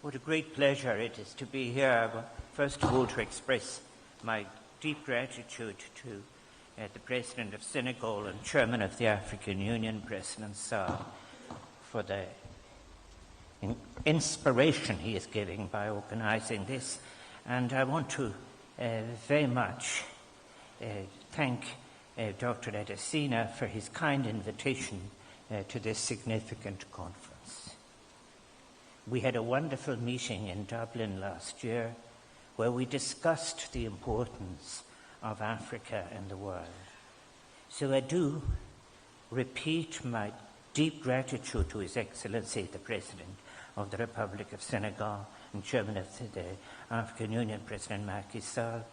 What a great pleasure it is to be here. First of all, to express my deep gratitude to the President of Senegal and Chairman of the African Union, President Sall, for the inspiration he is giving by organizing this. And I want to very much thank Dr. Adesina for his kind invitation to this significant conference. We had a wonderful meeting in Dublin last year where we discussed the importance of Africa in the world. So I do repeat my deep gratitude to His Excellency, the President of the Republic of Senegal and Chairman of the African Union, President Macky Sall,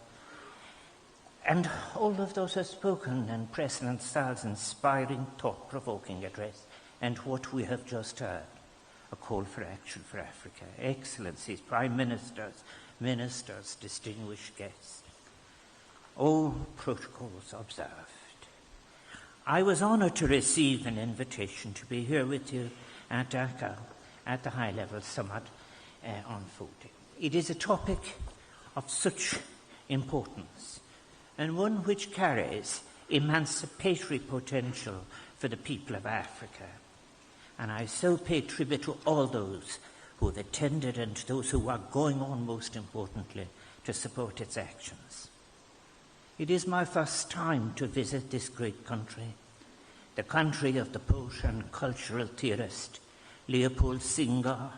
and all of those who have spoken, and President Sall's inspiring, thought-provoking address, and what we have just heard, a call for action for Africa. Excellencies, Prime Ministers, distinguished guests, all protocols observed. I was honored to receive an invitation to be here with you at Dakar at the high-level summit on food. It is a topic of such importance, and one which carries emancipatory potential for the people of Africa. And I so pay tribute to all those who have attended and those who are going on, most importantly, to support its actions. It is my first time to visit this great country, the country of the poet and cultural theorist Leopold Senghor,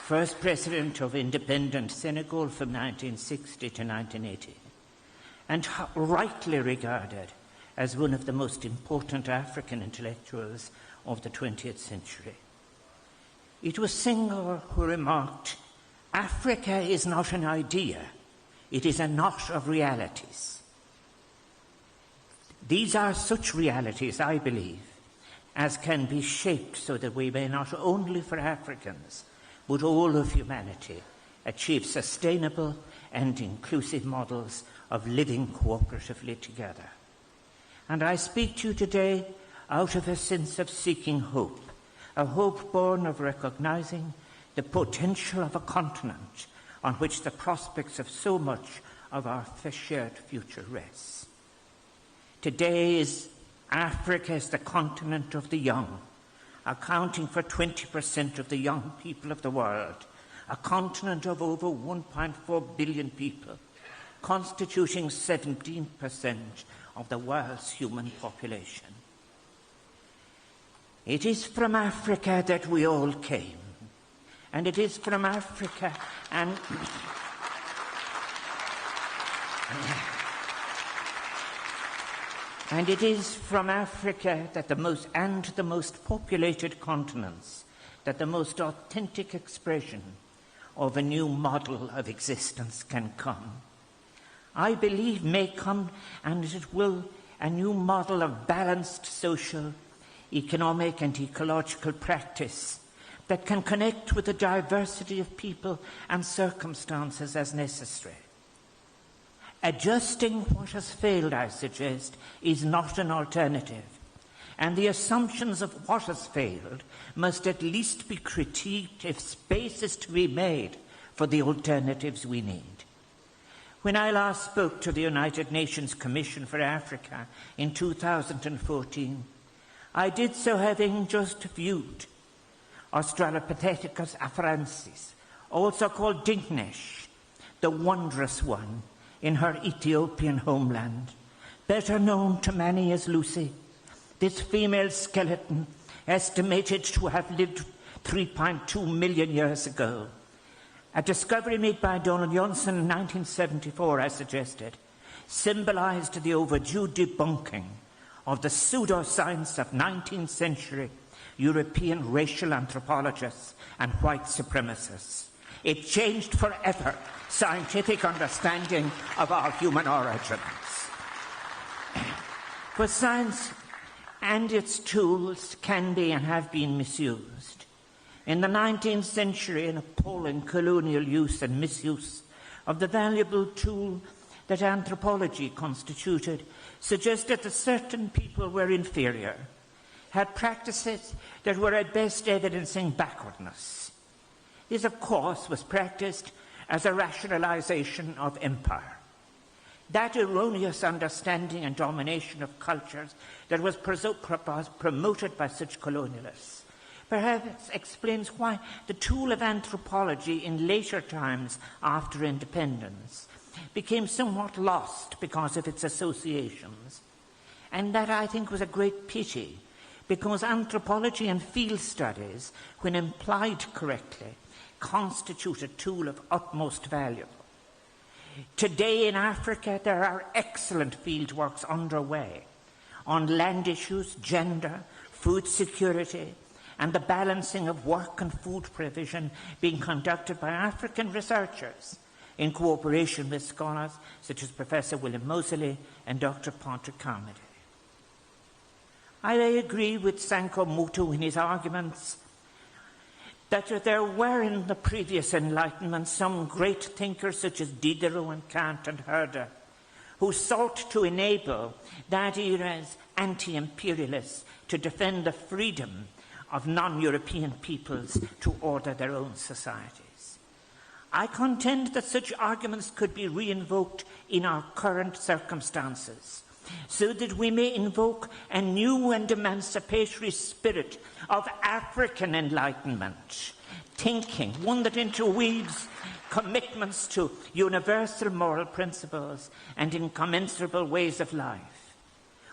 first president of independent Senegal from 1960 to 1980, and rightly regarded as one of the most important African intellectuals of the 20th century. It was Senghor who remarked, "Africa is not an idea, it is a knot of realities." These are such realities, I believe, as can be shaped so that we may not only for Africans, but all of humanity, achieve sustainable and inclusive models of living cooperatively together. And I speak to you today out of a sense of seeking hope, a hope born of recognizing the potential of a continent on which the prospects of so much of our shared future rests. Today is Africa is the continent of the young, accounting for 20% of the young people of the world, a continent of over 1.4 billion people, constituting 17% of the world's human population. It is from Africa that we all came, and it is from Africa and it is from Africa that the most populated continents, that the most authentic expression of a new model of existence can come. I believe may come, and it will, a new model of balanced social, economic and ecological practice that can connect with the diversity of people and circumstances as necessary. Adjusting what has failed, I suggest, is not an alternative, and the assumptions of what has failed must at least be critiqued if space is to be made for the alternatives we need. When I last spoke to the United Nations Commission for Africa in 2014, I did so having just viewed Australopithecus afarensis, also called Dinknesh, the wondrous one, in her Ethiopian homeland, better known to many as Lucy. This female skeleton, estimated to have lived 3.2 million years ago, a discovery made by Donald Johnson in 1974, as suggested, symbolized the overdue debunking of the pseudoscience of 19th century European racial anthropologists and white supremacists. It changed forever scientific understanding of our human origins. For science and its tools can be and have been misused. In the 19th century, an appalling colonial use and misuse of the valuable tool that anthropology constituted suggested that certain people were inferior, had practices that were at best evidencing backwardness. This, of course, was practiced as a rationalization of empire. That erroneous understanding and domination of cultures that was promoted by such colonialists perhaps explains why the tool of anthropology in later times after independence became somewhat lost because of its associations. And that, I think, was a great pity, because anthropology and field studies, when applied correctly, constitute a tool of utmost value. Today in Africa, there are excellent fieldworks underway on land issues, gender, food security, and the balancing of work and food provision being conducted by African researchers in cooperation with scholars such as Professor William Moseley and Dr. Patrick Carmody. I agree with Sanko Mutu in his arguments that there were in the previous Enlightenment some great thinkers such as Diderot and Kant and Herder who sought to enable that era's anti-imperialists to defend the freedom of non-European peoples to order their own societies. I contend that such arguments could be re-invoked in our current circumstances, so that we may invoke a new and emancipatory spirit of African enlightenment, thinking, one that interweaves commitments to universal moral principles and incommensurable ways of life,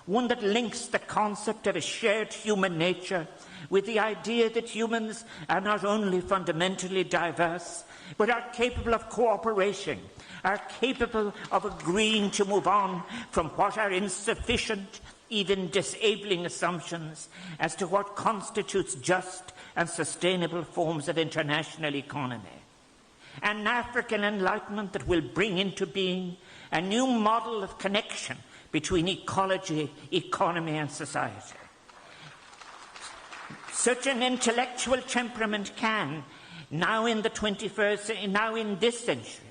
one that links the concept of a shared human nature with the idea that humans are not only fundamentally diverse, but are capable of cooperation, are capable of agreeing to move on from what are insufficient, even disabling assumptions as to what constitutes just and sustainable forms of international economy. An African enlightenment that will bring into being a new model of connection between ecology, economy, and society. Such an intellectual temperament can, now in this century,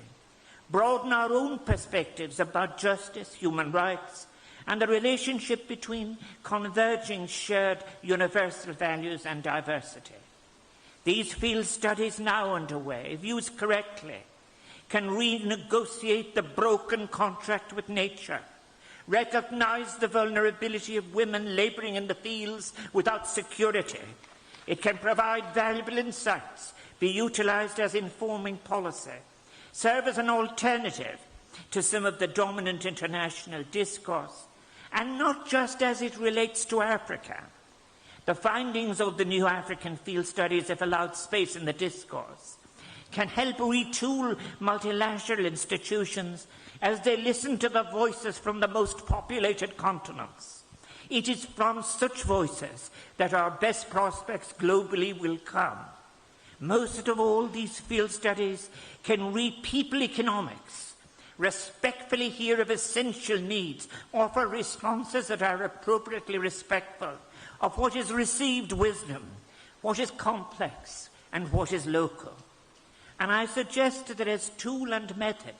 broaden our own perspectives about justice, human rights, and the relationship between converging shared universal values and diversity. These field studies now underway, if used correctly, can renegotiate the broken contract with nature, recognize the vulnerability of women labouring in the fields without security. It can provide valuable insights, be utilised as informing policy, serve as an alternative to some of the dominant international discourse, and not just as it relates to Africa. The findings of the new African field studies, if allowed space in the discourse, can help retool multilateral institutions as they listen to the voices from the most populated continents. It is from such voices that our best prospects globally will come. Most of all, these field studies can read people economics, respectfully hear of essential needs, offer responses that are appropriately respectful of what is received wisdom, what is complex, and what is local. And I suggest that as tool and method,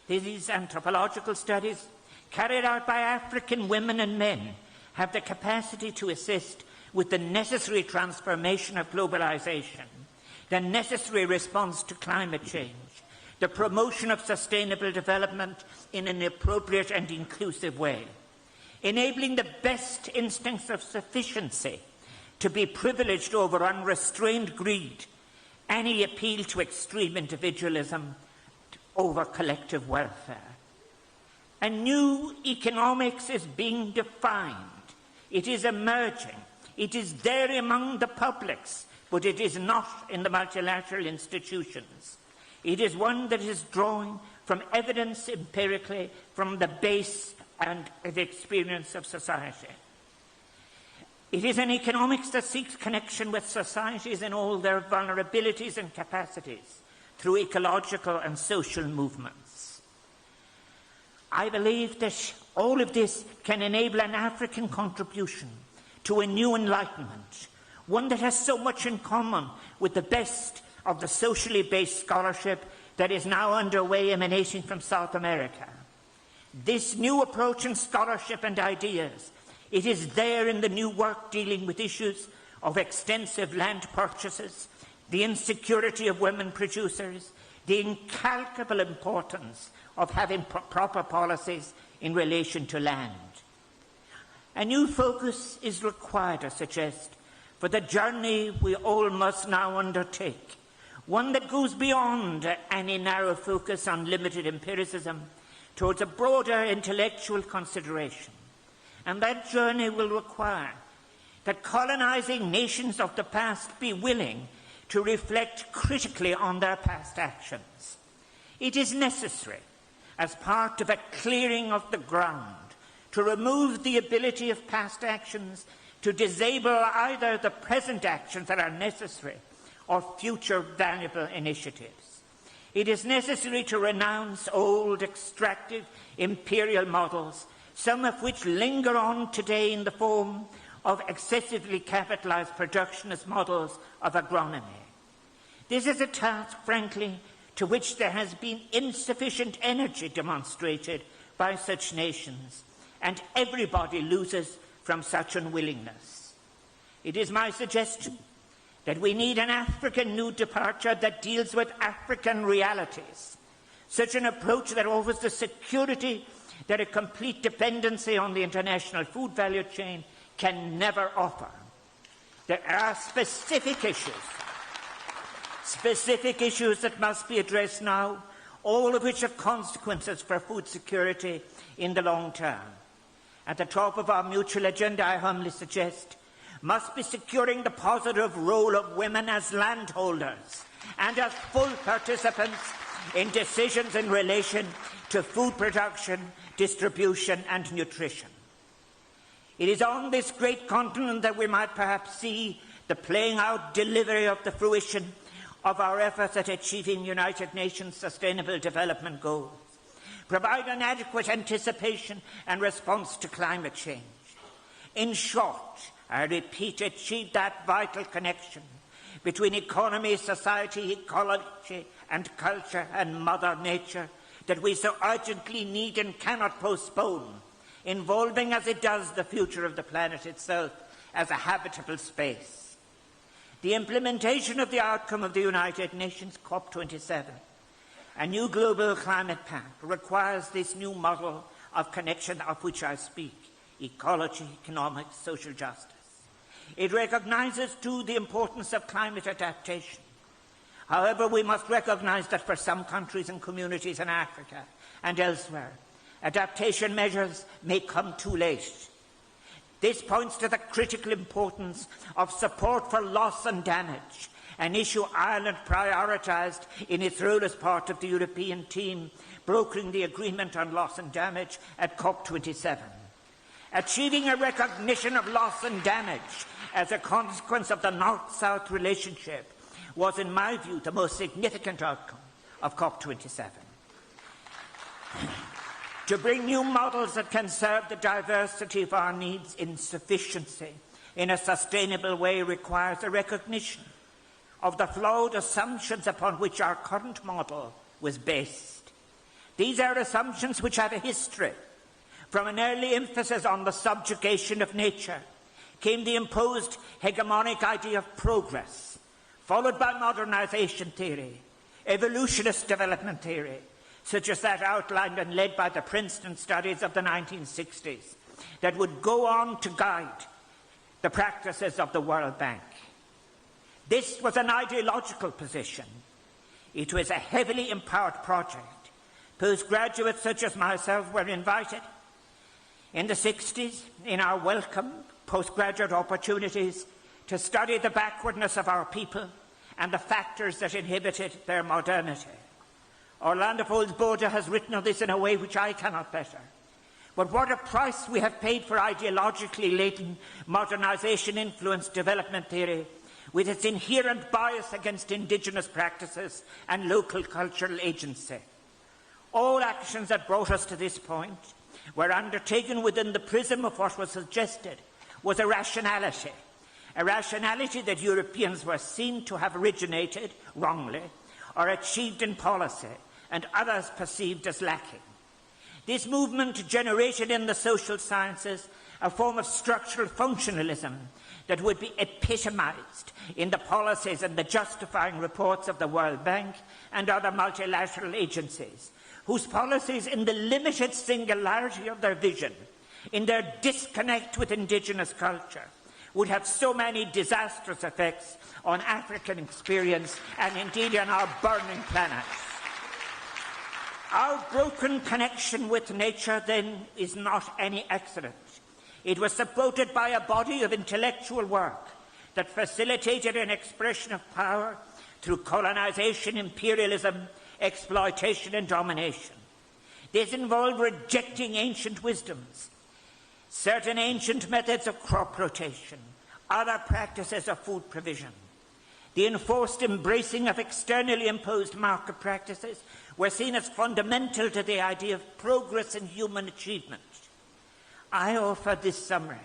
these anthropological studies carried out by African women and men have the capacity to assist with the necessary transformation of globalization, the necessary response to climate change, the promotion of sustainable development in an appropriate and inclusive way, enabling the best instincts of sufficiency to be privileged over unrestrained greed, any appeal to extreme individualism over collective welfare. A new economics is being defined. It is emerging. It is there among the publics, but it is not in the multilateral institutions. It is one that is drawing from evidence empirically from the base and the experience of society. It is an economics that seeks connection with societies in all their vulnerabilities and capacities through ecological and social movements. I believe that all of this can enable an African contribution to a new enlightenment, one that has so much in common with the best of the socially based scholarship that is now underway emanating from South America. This new approach in scholarship and ideas It is there in the new work dealing with issues of extensive land purchases, the insecurity of women producers, the incalculable importance of having proper policies in relation to land. A new focus is required, I suggest, for the journey we all must now undertake, one that goes beyond any narrow focus on limited empiricism towards a broader intellectual consideration. And that journey will require that colonizing nations of the past be willing to reflect critically on their past actions. It is necessary, as part of a clearing of the ground, to remove the ability of past actions to disable either the present actions that are necessary or future valuable initiatives. It is necessary to renounce old extractive imperial models, some of which linger on today in the form of excessively capitalized productionist models of agronomy. This is a task, frankly, to which there has been insufficient energy demonstrated by such nations, and everybody loses from such unwillingness. It is my suggestion that we need an African new departure that deals with African realities, such an approach that offers the security that a complete dependency on the international food value chain can never offer. There are specific issues that must be addressed now, all of which have consequences for food security in the long term. At the top of our mutual agenda, I humbly suggest, must be securing the positive role of women as landholders and as full participants in decisions in relation to food production, distribution and nutrition. It is on this great continent that we might perhaps see the playing out delivery of the fruition of our efforts at achieving United Nations Sustainable Development Goals, provide an adequate anticipation and response to climate change. In short, I repeat, achieve that vital connection between economy, society, ecology and culture and Mother Nature that we so urgently need and cannot postpone, involving as it does the future of the planet itself as a habitable space. The implementation of the outcome of the United Nations COP27, a new global climate pact, requires this new model of connection of which I speak: ecology, economics, social justice. It recognizes, too, the importance of climate adaptation. However, we must recognize that for some countries and communities in Africa and elsewhere, adaptation measures may come too late. This points to the critical importance of support for loss and damage, an issue Ireland prioritised in its role as part of the European team brokering the agreement on loss and damage at COP27. Achieving a recognition of loss and damage as a consequence of the North-South relationship was, in my view, the most significant outcome of COP27. To bring new models that can serve the diversity of our needs in sufficiency in a sustainable way requires a recognition of the flawed assumptions upon which our current model was based. These are assumptions which have a history. From an early emphasis on the subjugation of nature came the imposed hegemonic idea of progress, followed by modernization theory, evolutionist development theory, such as that outlined and led by the Princeton studies of the 1960s, that would go on to guide the practices of the World Bank. This was an ideological position. It was a heavily empowered project. Postgraduates such as myself were invited in the 60s, in our welcome postgraduate opportunities, to study the backwardness of our people and the factors that inhibited their modernity. Orlando Foles-Bode has written of this in a way which I cannot better. But what a price we have paid for ideologically laden modernization-influenced development theory, with its inherent bias against indigenous practices and local cultural agency. All actions that brought us to this point were undertaken within the prism of what was suggested was a rationality that Europeans were seen to have originated wrongly or achieved in policy, and others perceived as lacking. This movement generated in the social sciences a form of structural functionalism that would be epitomized in the policies and the justifying reports of the World Bank and other multilateral agencies, whose policies, in the limited singularity of their vision, in their disconnect with indigenous culture, would have so many disastrous effects on African experience and indeed on our burning planet. Our broken connection with nature, then, is not any accident. It was supported by a body of intellectual work that facilitated an expression of power through colonization, imperialism, exploitation and domination. This involved rejecting ancient wisdoms, certain ancient methods of crop rotation, other practices of food provision. The enforced embracing of externally imposed market practices were seen as fundamental to the idea of progress in human achievement. I offer this summary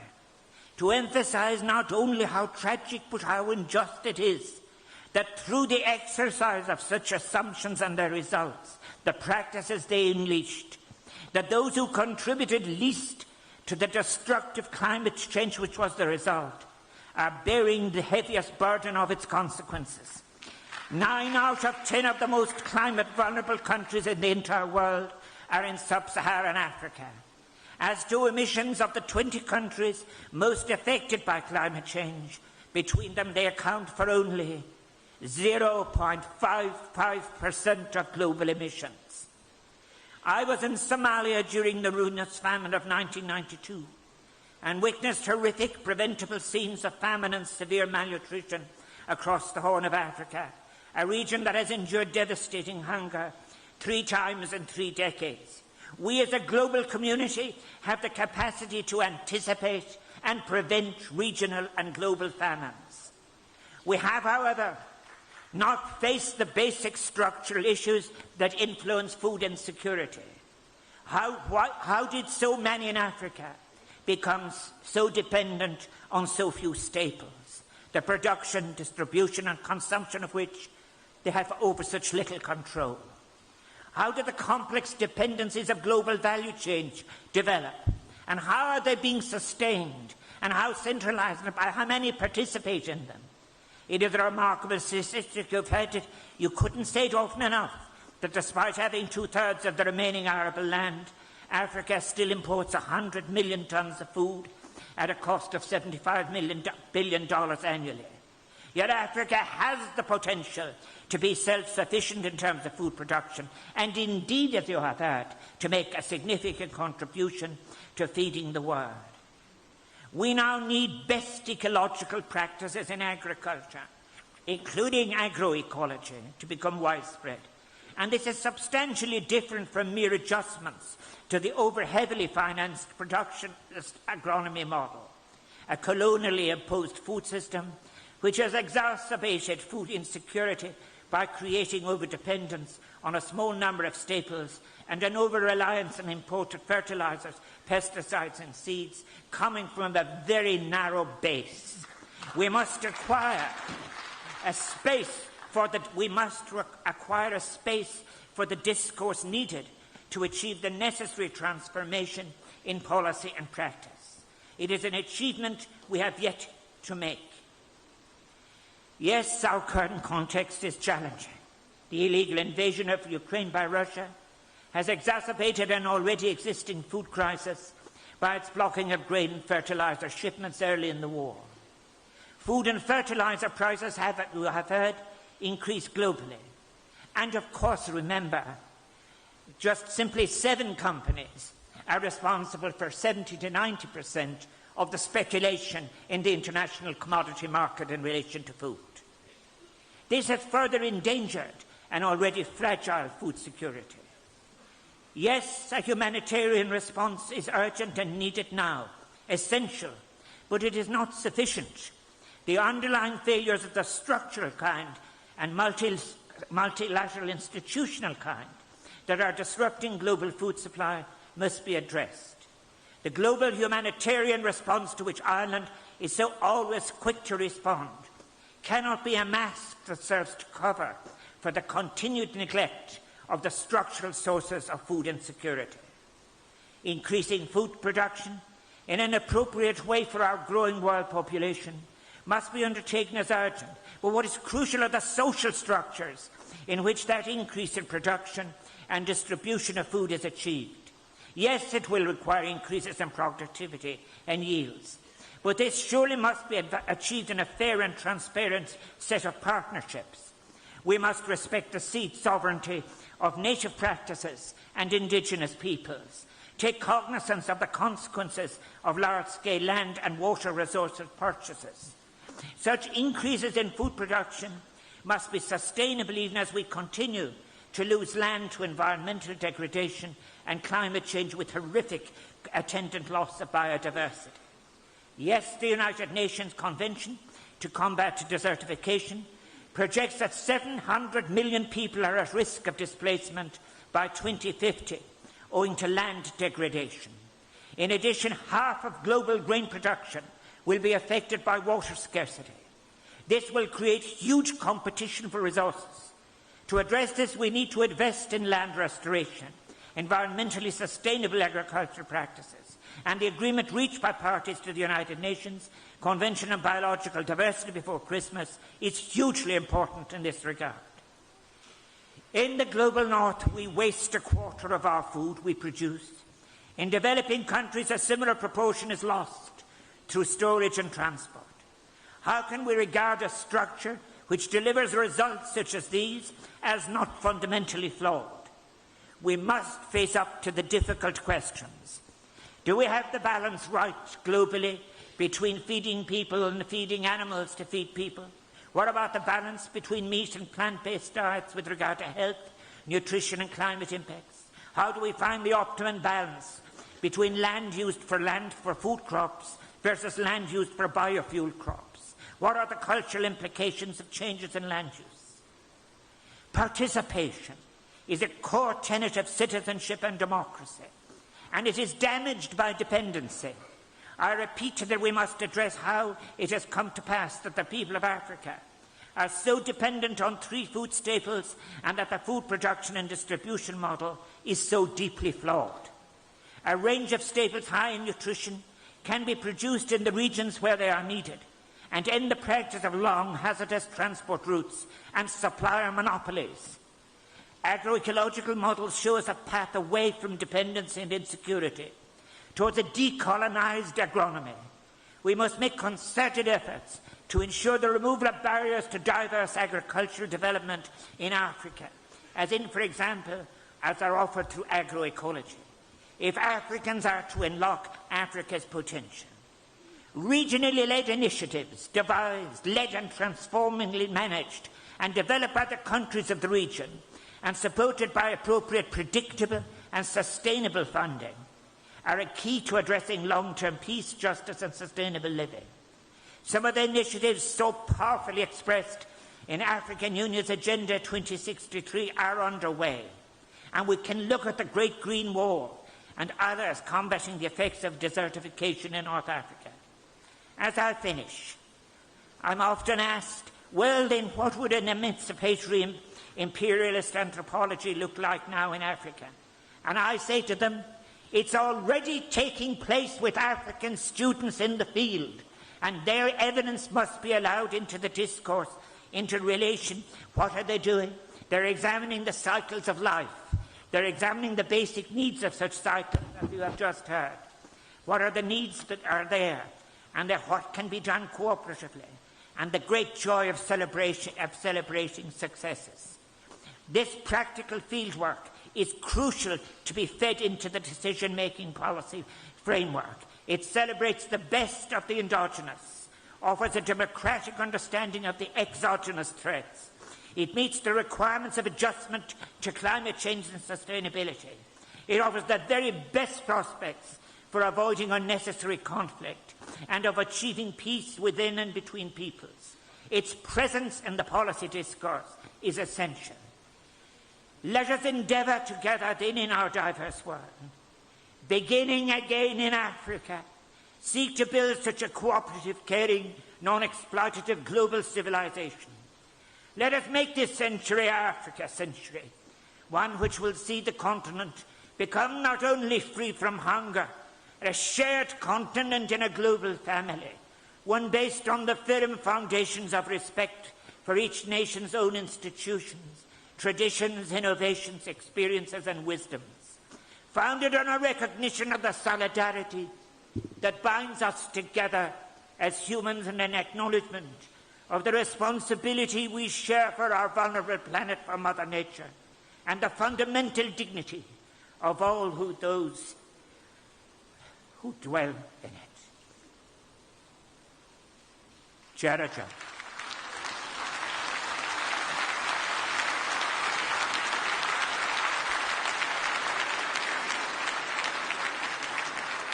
to emphasize not only how tragic but how unjust it is that through the exercise of such assumptions and their results, the practices they unleashed, that those who contributed least to the destructive climate change which was the result are bearing the heaviest burden of its consequences. 9 out of 10 of the most climate vulnerable countries in the entire world are in sub-Saharan Africa. As to emissions of the 20 countries most affected by climate change, between them they account for only 0.55% of global emissions. I was in Somalia during the ruinous famine of 1992 and witnessed horrific preventable scenes of famine and severe malnutrition across the Horn of Africa, a region that has endured devastating hunger 3 times in 3 decades. We as a global community have the capacity to anticipate and prevent regional and global famines. We have, however, not faced the basic structural issues that influence food insecurity. How did so many in Africa become so dependent on so few staples, the production, distribution and consumption of which they have over such little control? How do the complex dependencies of global value chains develop? And how are they being sustained? And how centralized and by how many participate in them? It is a remarkable statistic you've heard it. You couldn't say it often enough that despite having 2/3 of the remaining arable land, Africa still imports 100 million tons of food at a cost of $75 billion annually. Yet Africa has the potential to be self-sufficient in terms of food production, and indeed, as you have heard, to make a significant contribution to feeding the world. We now need best ecological practices in agriculture, including agroecology, to become widespread. And this is substantially different from mere adjustments to the over-heavily financed productionist agronomy model, a colonially imposed food system which has exacerbated food insecurity by creating over-dependence on a small number of staples and an over-reliance on imported fertilizers, pesticides and seeds coming from a very narrow base. We must acquire a space for the discourse needed to achieve the necessary transformation in policy and practice. It is an achievement we have yet to make. Yes, our current context is challenging. The illegal invasion of Ukraine by Russia has exacerbated an already existing food crisis by its blocking of grain and fertilizer shipments early in the war. Food and fertilizer prices have, you have heard, increased globally. And of course, remember, just simply 7 companies are responsible for 70 to 90% of the speculation in the international commodity market in relation to food. This has further endangered an already fragile food security. Yes, a humanitarian response is urgent and needed now, essential, but it is not sufficient. The underlying failures of the structural kind and multilateral institutional kind that are disrupting global food supply must be addressed. The global humanitarian response to which Ireland is so always quick to respond cannot be a mask that serves to cover for the continued neglect of the structural sources of food insecurity. Increasing food production, in an appropriate way for our growing world population must be undertaken as urgent. But what is crucial are the social structures in which that increase in production and distribution of food is achieved. Yes, it will require increases in productivity and yields, but this surely must be achieved in a fair and transparent set of partnerships. We must respect the seed sovereignty of native practices and indigenous peoples, take cognizance of the consequences of large-scale land and water resources purchases. Such increases in food production must be sustainable even as we continue to lose land to environmental degradation and climate change with horrific attendant loss of biodiversity. Yes, the United Nations Convention to Combat Desertification projects that 700 million people are at risk of displacement by 2050 owing to land degradation. In addition, half of global grain production will be affected by water scarcity. This will create huge competition for resources. To address this, we need to invest in land restoration, environmentally sustainable agricultural practices, and the agreement reached by parties to the United Nations Convention on Biological Diversity before Christmas is hugely important in this regard. In the global north, we waste a quarter of our food we produce. In developing countries, a similar proportion is lost through storage and transport. How can we regard a structure which delivers results such as these as not fundamentally flawed? We must face up to the difficult questions. Do we have the balance right globally between feeding people and feeding animals to feed people? What about the balance between meat and plant-based diets with regard to health, nutrition and climate impacts? How do we find the optimum balance between land used for food crops versus land used for biofuel crops? What are the cultural implications of changes in land use? Participation is a core tenet of citizenship and democracy, and it is damaged by dependency. I repeat that we must address how it has come to pass that the people of Africa are so dependent on 3 food staples and that the food production and distribution model is so deeply flawed. A range of staples high in nutrition can be produced in the regions where they are needed and end the practice of long, hazardous transport routes and supplier monopolies. Agroecological models show us a path away from dependency and insecurity towards a decolonized agronomy. We must make concerted efforts to ensure the removal of barriers to diverse agricultural development in Africa, as in, for example, as are offered through agroecology, if Africans are to unlock Africa's potential. Regionally led initiatives, devised, led and transformingly managed and developed by the countries of the region and supported by appropriate predictable and sustainable funding, are a key to addressing long-term peace, justice and sustainable living. Some of the initiatives so powerfully expressed in African Union's Agenda 2063 are underway, and we can look at the Great Green Wall and others combating the effects of desertification in North Africa. As I finish, I'm often asked, well then, what would an emancipatory imperialist anthropology look like now in Africa? And I say to them, it's already taking place with African students in the field, and their evidence must be allowed into the discourse, into relation. What are they doing? They're examining the cycles of life. They're examining the basic needs of such cycles, as you have just heard. What are the needs that are there? And what can be done cooperatively? And the great joy of celebrating successes. This practical fieldwork is crucial to be fed into the decision-making policy framework. It celebrates the best of the endogenous, offers a democratic understanding of the exogenous threats. It meets the requirements of adjustment to climate change and sustainability. It offers the very best prospects for avoiding unnecessary conflict and of achieving peace within and between peoples. Its presence in the policy discourse is essential. Let us endeavour together then in our diverse world, beginning again in Africa, seek to build such a cooperative, caring, non-exploitative global civilization. Let us make this century Africa century, one which will see the continent become not only free from hunger, a shared continent in a global family, one based on the firm foundations of respect for each nation's own institutions, traditions, innovations, experiences, and wisdoms, founded on a recognition of the solidarity that binds us together as humans and an acknowledgement of the responsibility we share for our vulnerable planet, for Mother Nature, and the fundamental dignity of all those who dwell in it. Jaraja.